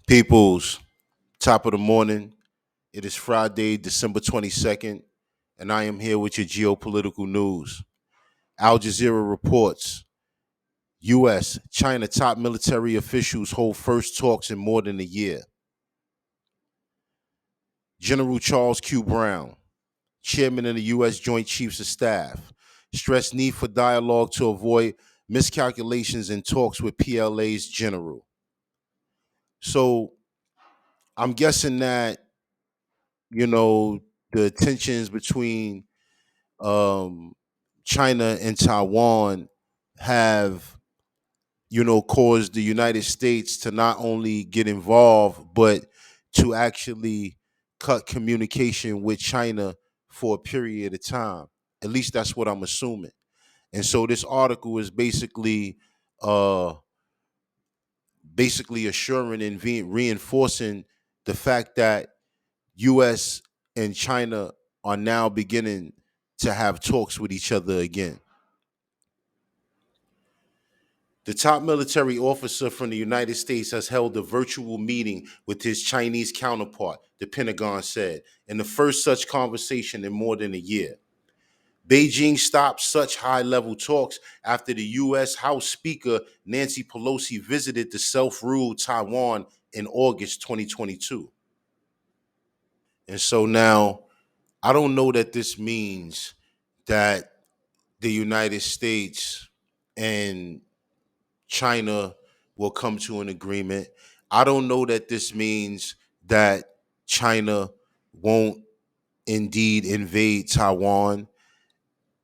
Peoples, top of the morning. It is Friday, December 22nd, and I am here with your geopolitical news. Al Jazeera reports U.S. China top military officials hold first talks in more than a year. General Charles Q. Brown, chairman of the U.S. Joint Chiefs of Staff, stressed need for dialogue to avoid miscalculations in talks with PLA's general. So I'm guessing that, you know, the tensions between um, China and Taiwan have, caused the United States to not only get involved, but to actually cut communication with China for a period of time. At least that's what I'm assuming. And so this article is uh, basically assuring and reinforcing the fact that U.S. and China are now beginning to have talks with each other again. The top military officer from the United States has held a virtual meeting with his Chinese counterpart, the Pentagon said, in the first such conversation in more than a year. Beijing stopped such high level talks after the U.S. House Speaker Nancy Pelosi visited the self ruled Taiwan in August 2022. And so now, I don't know that this means that the United States and China will come to an agreement. I don't know that this means that China won't indeed invade Taiwan.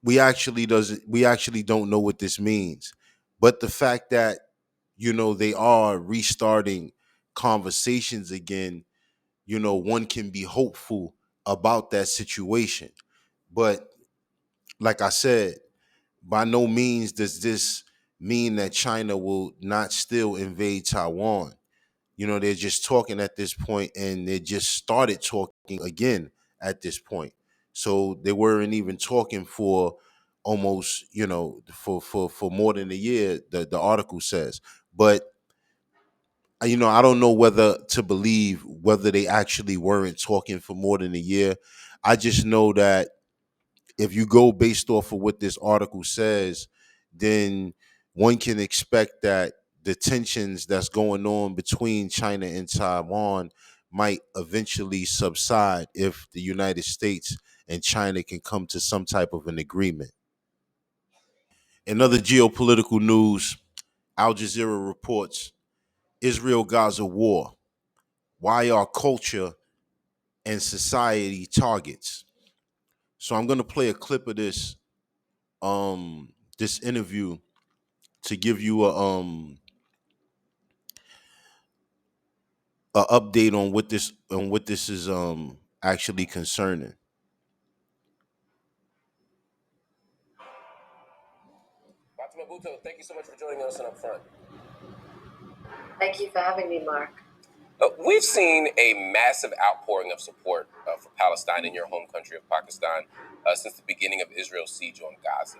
We actually don't know what this means. But the fact that, they are restarting conversations again, one can be hopeful about that situation. But like I said, by no means does this mean that China will not still invade Taiwan. They're just talking at this point, and they just started talking again at this point. So they weren't even talking for almost, for more than a year, the article says. But I don't know whether to believe whether they actually weren't talking for more than a year. I just know that if you go based off of what this article says, then one can expect that the tensions that's going on between China and Taiwan might eventually subside if the United States and China can come to some type of an agreement. In other geopolitical news, Al Jazeera reports Israel Gaza war. Why are culture and society targets? So I'm going to play a clip of this interview to give you a update on what this is actually concerning. Mabuto, thank you so much for joining us and up front. Thank you for having me, Mark. We've seen a massive outpouring of support for Palestine in your home country of Pakistan since the beginning of Israel's siege on Gaza.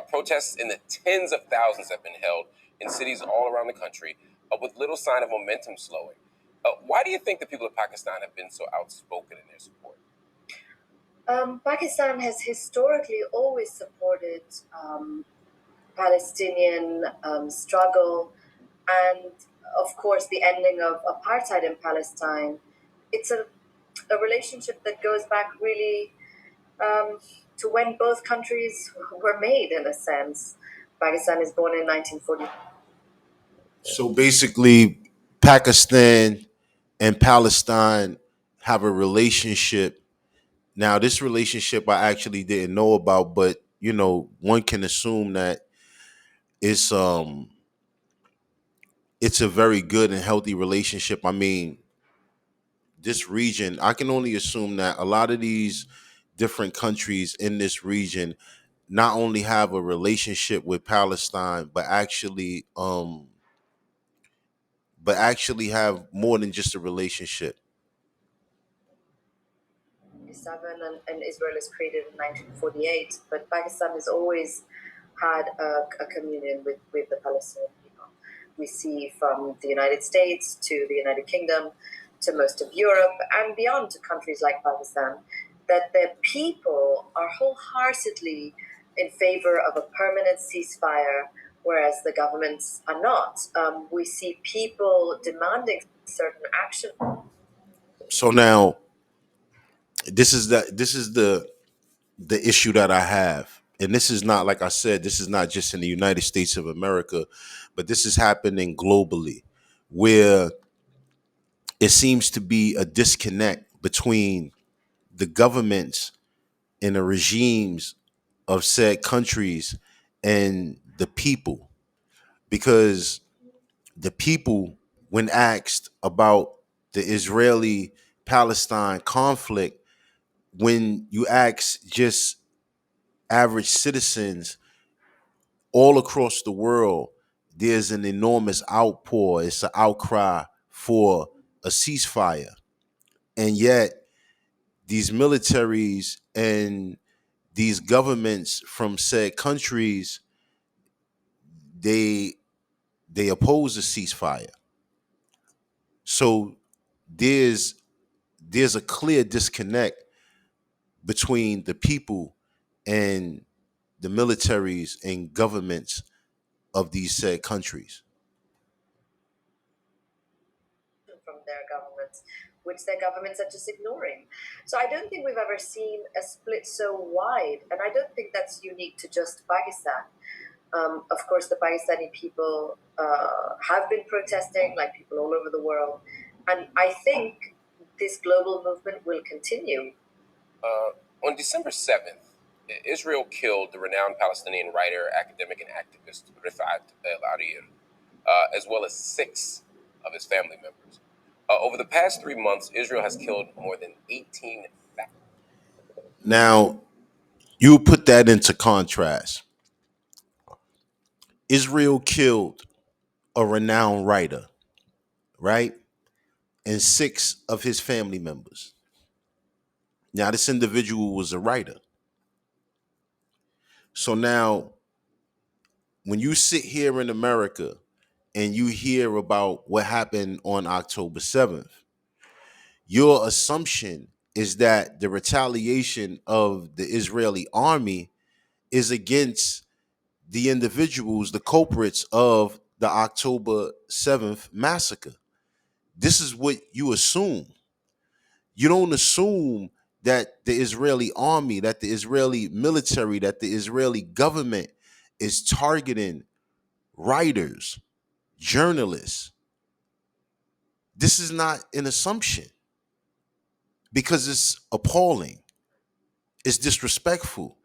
Protests in the tens of thousands have been held in cities all around the country with little sign of momentum slowing. Why do you think the people of Pakistan have been so outspoken in their support? Pakistan has historically always supported Palestinian struggle and, of course, the ending of apartheid in Palestine. It's a relationship that goes back really to when both countries were made, in a sense. Pakistan is born in 1940. So basically, Pakistan and Palestine have a relationship. Now, this relationship I actually didn't know about, but one can assume that it's um it's a very good and healthy relationship. I mean, this region, I can only assume that a lot of these different countries in this region not only have a relationship with Palestine, but actually have more than just a relationship. And Israel is created in 1948, but Pakistan has always had a communion with the Palestinian people. we see from the United States to the United Kingdom to most of Europe and beyond to countries like Pakistan, that the people are wholeheartedly in favor of a permanent ceasefire, whereas the governments are not. We see people demanding certain action. So now this is the issue that I have. And this is not, like I said, this is not just in the United States of America, but this is happening globally, where it seems to be a disconnect between the governments and the regimes of said countries and the people. Because the people, when asked about the Israeli Palestine conflict, when you ask just average citizens all across the world, there's an enormous outpour. It's an outcry for a ceasefire. And yet, these militaries and these governments from said countries, they they oppose a ceasefire. So there's there's a clear disconnect between the people and the militaries and governments of these said countries. From their governments, which their governments are just ignoring. So I don't think we've ever seen a split so wide, and I don't think that's unique to just Pakistan. Of course, the Pakistani people have been protesting, like people all over the world, and I think this global movement will continue. On December 7th, Israel killed the renowned Palestinian writer, academic, and activist Rifat El Arir, as well as six of his family members. Over the past 3 months, Israel has killed more than 18,000. Now, you put that into contrast. Israel killed a renowned writer, right? And six of his family members. Now, this individual was a writer. So now, when you sit here in America and you hear about what happened on October 7th, your assumption is that the retaliation of the Israeli army is against the individuals, the culprits of the October 7th massacre. This is what you assume. You don't assume that the Israeli army, that the Israeli military, that the Israeli government is targeting writers, journalists. This is not an assumption because it's appalling, it's disrespectful,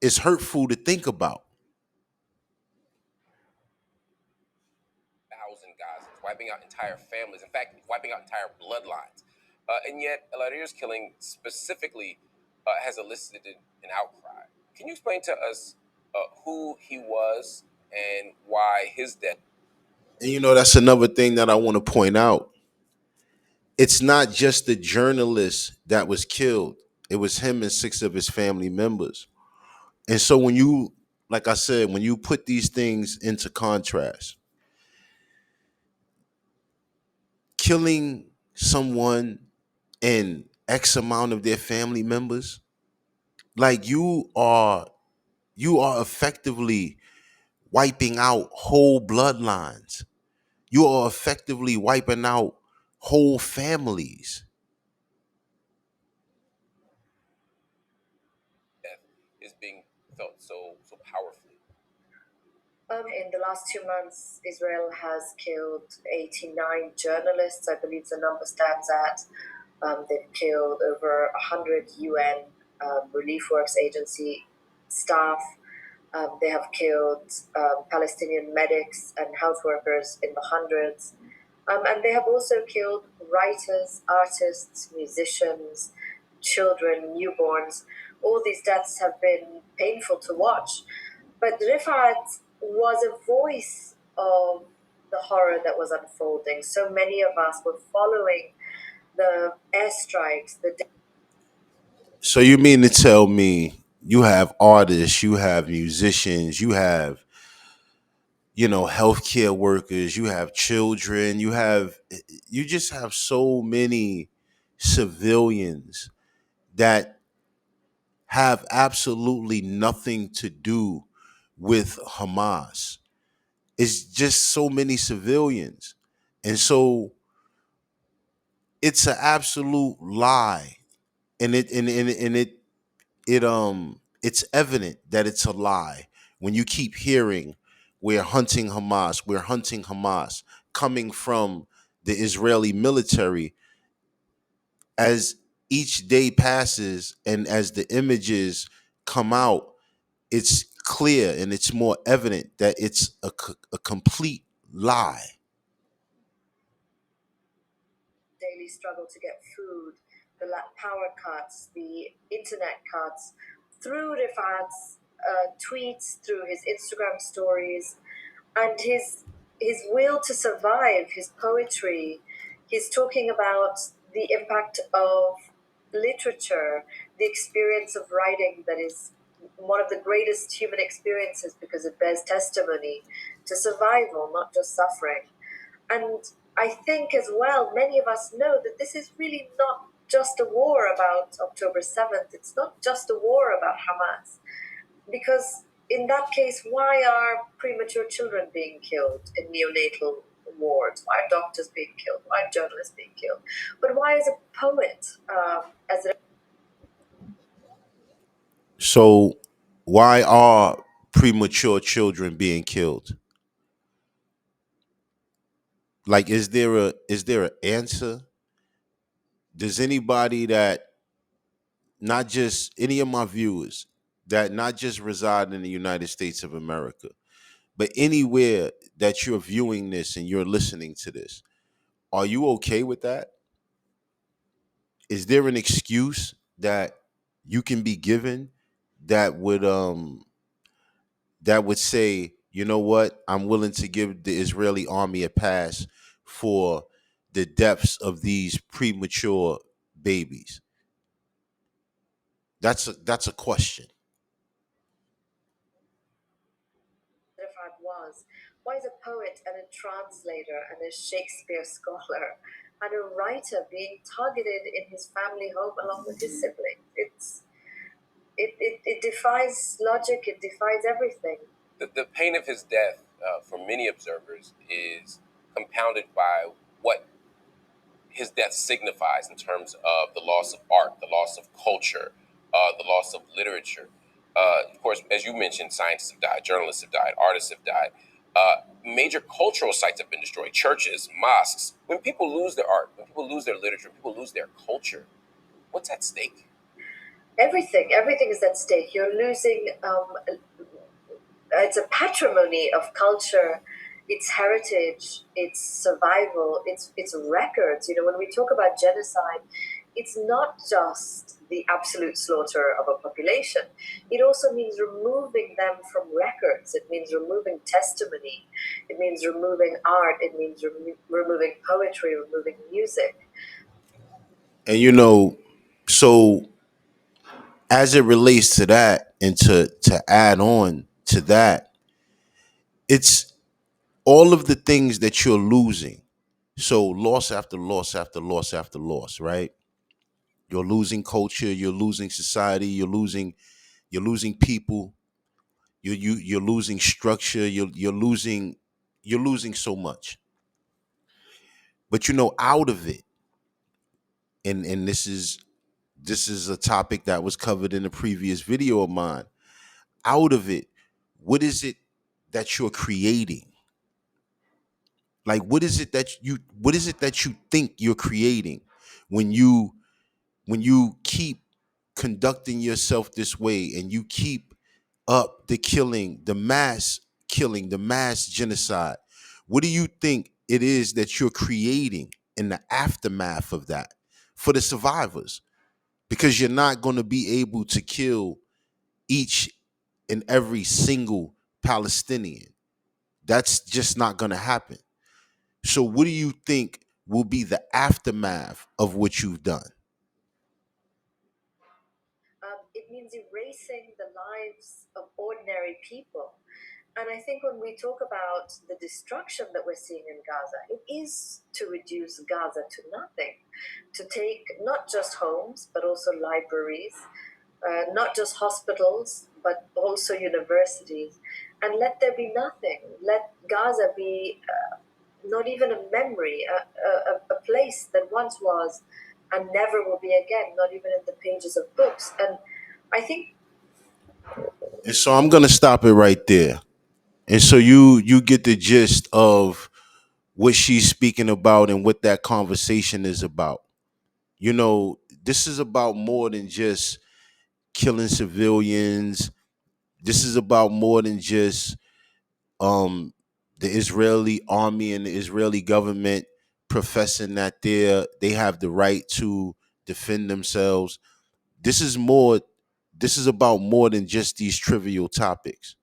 it's hurtful to think about. Gazans, wiping out entire families, in fact, wiping out entire bloodlines. And yet, El Arir's killing specifically has elicited an outcry. Can you explain to us who he was and why his death? And that's another thing that I want to point out. It's not just the journalist that was killed, it was him and six of his family members. And so when you, like I said, when you put these things into contrast, killing someone and X amount of their family members, like you are effectively wiping out whole bloodlines. You are effectively wiping out whole families. Death is being felt so powerfully. In the last 2 months, Israel has killed 89 journalists. I believe the number stands at. They've killed over 100 UN relief works agency staff. They have killed Palestinian medics and health workers in the hundreds. And they have also killed writers, artists, musicians, children, newborns. All these deaths have been painful to watch. But Rifat was a voice of the horror that was unfolding. So many of us were following the airstrikes, the. So you mean to tell me you have artists, you have musicians, you have healthcare workers, you have children, you just have so many civilians that have absolutely nothing to do with Hamas. It's just so many civilians. And so it's an absolute lie. And it's evident that it's a lie when you keep hearing we're hunting Hamas coming from the Israeli military. As each day passes and as the images come out, it's clear and it's more evident that it's a complete lie. Daily struggle to get food, the power cuts, the internet cuts, through Rifat's tweets, through his Instagram stories, and his will to survive, his poetry. He's talking about the impact of literature, the experience of writing that is one of the greatest human experiences because it bears testimony to survival, not just suffering. And I think as well, many of us know that this is really not just a war about October 7th. It's not just a war about Hamas. Because in that case, why are premature children being killed in neonatal wards? Why are doctors being killed? Why are journalists being killed? But why is a poet, as a So why are premature children being killed? Like, is there an answer? Does anybody that, not just any of my viewers that not just reside in the United States of America, but anywhere that you're viewing this and you're listening to this, are you okay with that? Is there an excuse that you can be given that would say, you know what, I'm willing to give the Israeli army a pass for the deaths of these premature babies? That's a question. Rafat was? Why is a poet and a translator and a Shakespeare scholar and a writer being targeted in his family home along with his siblings? It defies logic, it defies everything. The pain of his death, for many observers, is compounded by what his death signifies in terms of the loss of art, the loss of culture, the loss of literature. Of course, as you mentioned, scientists have died, journalists have died, artists have died. Major cultural sites have been destroyed, churches, mosques. When people lose their art, when people lose their literature, people lose their culture, what's at stake? Everything is at stake. You're losing. It's a patrimony of culture, its heritage, its survival, its records. When we talk about genocide, it's not just the absolute slaughter of a population. It also means removing them from records. It means removing testimony. It means removing art. It means removing poetry, removing music. And so as it relates to that, and to add on to that, it's all of the things that you're losing. So loss after loss after loss after loss, right? You're losing culture, you're losing society, you're losing people, you're losing structure, you're losing so much. But out of it, and this is a topic that was covered in a previous video of mine. Out of it, what is it that you're creating? Like, what is it that you think you're creating when you keep conducting yourself this way, and you keep up the mass genocide? What do you think it is that you're creating in the aftermath of that for the survivors? Because you're not going to be able to kill each and every single Palestinian. That's just not going to happen. So, what do you think will be the aftermath of what you've done? It means erasing the lives of ordinary people. And I think when we talk about the destruction that we're seeing in Gaza, it is to reduce Gaza to nothing, to take not just homes, but also libraries, not just hospitals, but also universities, and let there be nothing. Let Gaza be not even a memory, a place that once was and never will be again, not even in the pages of books. And I think And so I'm gonna stop it right there. And so you get the gist of what she's speaking about and what that conversation is about. You know, this is about more than just killing civilians. This is about more than just um the Israeli army and the Israeli government professing that they have the right to defend themselves. This is more this is about more than just these trivial topics.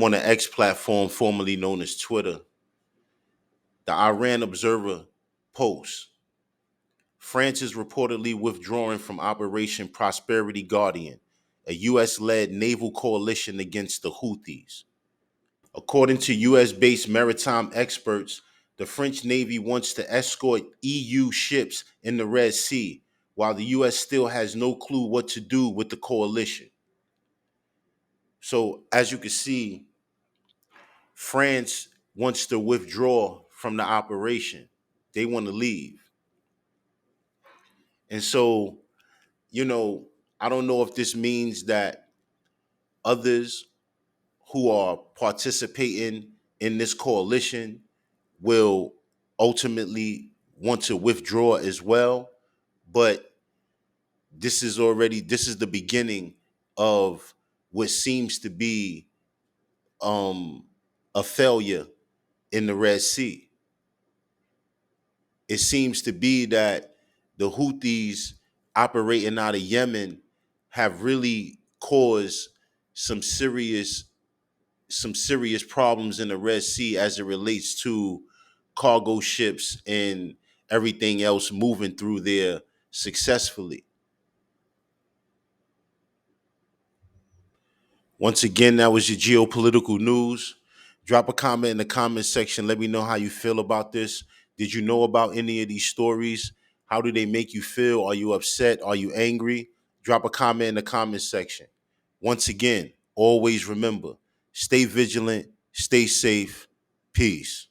On the X platform formerly known as Twitter, the Iran Observer posts France is reportedly withdrawing from Operation Prosperity Guardian, a US led naval coalition against the Houthis. According to US based maritime experts, the French Navy wants to escort EU ships in the Red Sea, while the US still has no clue what to do with the coalition. So, as you can see, France wants to withdraw from the operation. They want to leave. And so, you know, I don't know if this means that others who are participating in this coalition will ultimately want to withdraw as well. But this is the beginning of what seems to be um, a failure in the Red Sea. It seems to be that the Houthis operating out of Yemen have really caused some serious some serious problems in the Red Sea as it relates to cargo ships and everything else moving through there successfully. Once again, that was your geopolitical news. Drop a comment in the comment section. Let me know how you feel about this. Did you know about any of these stories? How do they make you feel? Are you upset? Are you angry? Drop a comment in the comment section. Once again, always remember, stay vigilant, stay safe. Peace.